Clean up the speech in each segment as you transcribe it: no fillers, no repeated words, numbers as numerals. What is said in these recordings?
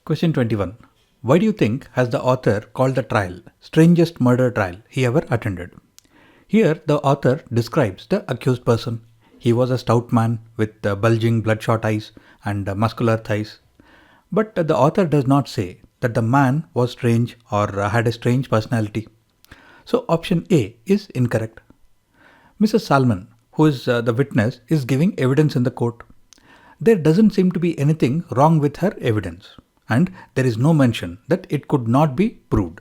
Question 21. Why do you think has the author called the trial strangest murder trial he ever attended? Here the author describes the accused person. He was a stout man with bulging bloodshot eyes and muscular thighs. But the author does not say that the man was strange or had a strange personality. So option A is incorrect. Mrs. Salmon, who is the witness, is giving evidence in the court. There doesn't seem to be anything wrong with her evidence, and there is no mention that it could not be proved.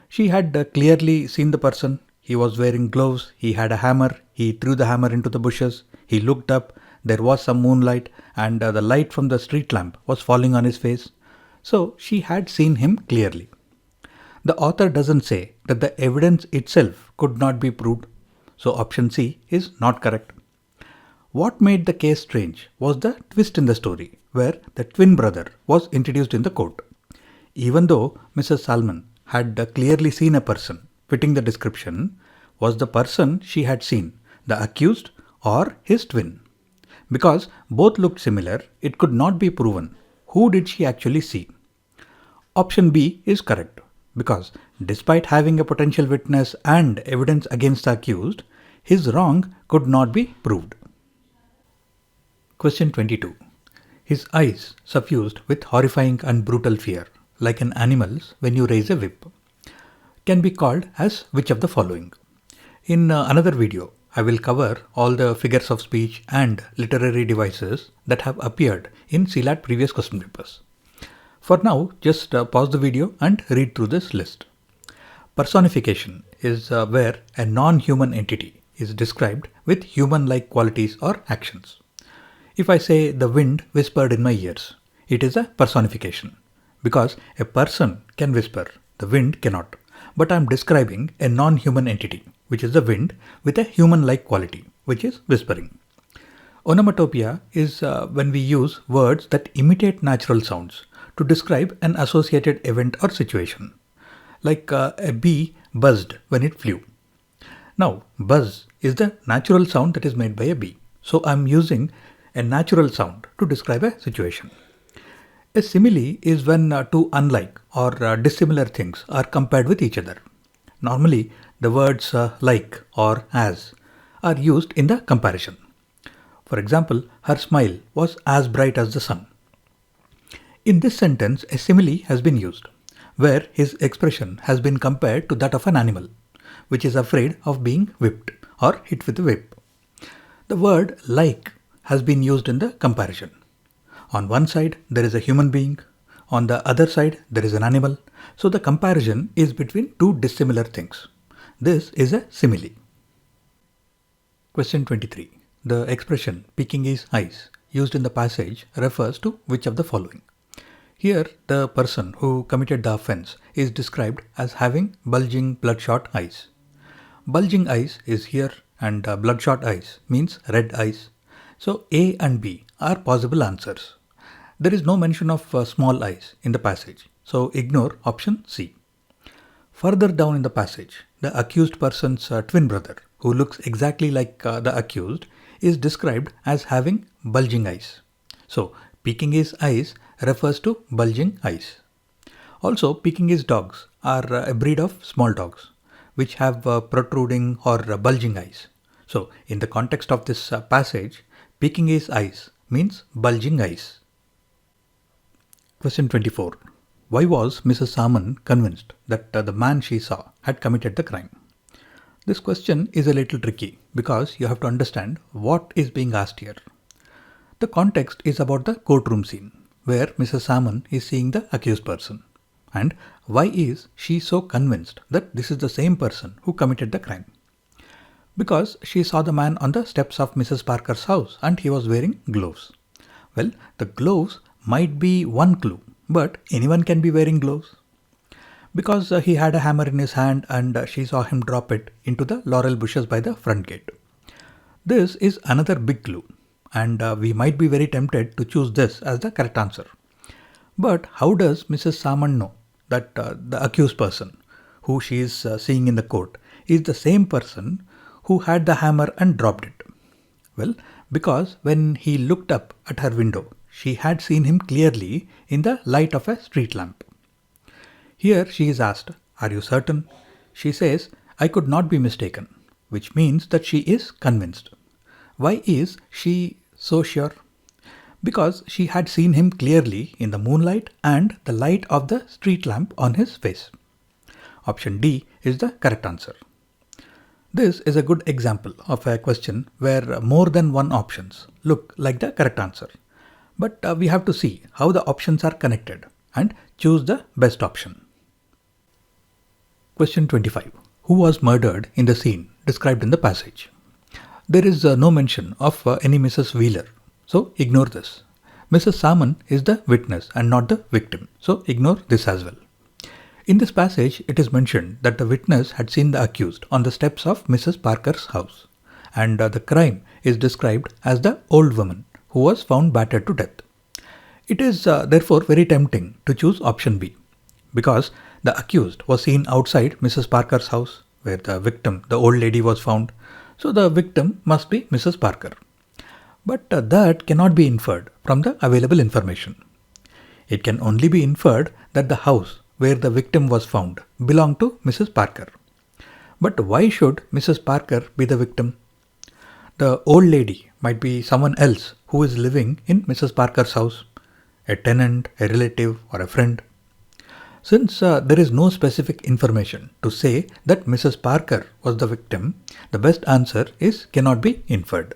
She had clearly seen the person. He was wearing gloves, he had a hammer, he threw the hammer into the bushes, he looked up, there was some moonlight, and the light from the street lamp was falling on his face. So she had seen him clearly. The author doesn't say that the evidence itself could not be proved. So option C is not correct. What made the case strange was the twist in the story, where the twin brother was introduced in the court. Even though Mrs. Salmon had clearly seen a person fitting the description, was the person she had seen the accused or his twin? Because both looked similar, it could not be proven who did she actually see. Option B is correct, because despite having a potential witness and evidence against the accused, his wrong could not be proved. Question 22. His eyes suffused with horrifying and brutal fear, like an animal's when you raise a whip, can be called as which of the following? In another video, I will cover all the figures of speech and literary devices that have appeared in CLAT previous question papers. For now, just pause the video and read through this list. Personification is where a non-human entity is described with human-like qualities or actions. If I say the wind whispered in my ears, it is a personification, because a person can whisper, the wind cannot. But I am describing a non-human entity, which is the wind, with a human-like quality, which is whispering. Onomatopoeia is when we use words that imitate natural sounds to describe an associated event or situation, like a bee buzzed when it flew. Now, buzz is the natural sound that is made by a bee. So I am using a natural sound to describe a situation. A simile is when two unlike or dissimilar things are compared with each other. Normally, the words like or as are used in the comparison. For example, her smile was as bright as the sun. In this sentence, a simile has been used, where his expression has been compared to that of an animal, which is afraid of being whipped or hit with a whip. The word like has been used in the comparison. On one side, there is a human being. On the other side, there is an animal. So the comparison is between two dissimilar things. This is a simile. Question 23. The expression peeking his eyes used in the passage refers to which of the following? Here, the person who committed the offense is described as having bulging bloodshot eyes. Bulging eyes is here, and bloodshot eyes means red eyes. So A and B are possible answers. There is no mention of small eyes in the passage, so ignore option C. Further down in the passage, the accused person's twin brother, who looks exactly like the accused, is described as having bulging eyes. So peeking his eyes refers to bulging eyes. Also, peeking his dogs are a breed of small dogs, which have protruding or bulging eyes. So in the context of this passage, peeking his eyes means bulging eyes. Question 24. Why was Mrs. Salmon convinced that the man she saw had committed the crime? This question is a little tricky because you have to understand what is being asked here. The context is about the courtroom scene where Mrs. Salmon is seeing the accused person. And why is she so convinced that this is the same person who committed the crime? Because she saw the man on the steps of Mrs. Parker's house and he was wearing gloves. Well, the gloves might be one clue, but anyone can be wearing gloves. Because he had a hammer in his hand and she saw him drop it into the laurel bushes by the front gate. This is another big clue, and we might be very tempted to choose this as the correct answer. But how does Mrs. Salmon know that the accused person, who she is seeing in the court, is the same person who had the hammer and dropped it? Well, because when he looked up at her window, she had seen him clearly in the light of a street lamp. Here she is asked, "Are you certain?" She says, "I could not be mistaken," which means that she is convinced. Why is she so sure? Because she had seen him clearly in the moonlight and the light of the street lamp on his face. Option D is the correct answer. This is a good example of a question where more than one options look like the correct answer. But we have to see how the options are connected and choose the best option. Question 25. Who was murdered in the scene described in the passage? There is no mention of any Mrs. Wheeler, so ignore this. Mrs. Salmon is the witness and not the victim, so ignore this as well. In this passage, it is mentioned that the witness had seen the accused on the steps of Mrs. Parker's house, and the crime is described as the old woman who was found battered to death. It is therefore very tempting to choose option B, because the accused was seen outside Mrs. Parker's house, where the victim, the old lady, was found, so the victim must be Mrs. Parker. But that cannot be inferred from the available information. It can only be inferred that the house where the victim was found belonged to Mrs. Parker. But why should Mrs. Parker be the victim? The old lady might be someone else who is living in Mrs. Parker's house, a tenant, a relative, or a friend. Since there is no specific information to say that Mrs. Parker was the victim, the best answer is cannot be inferred.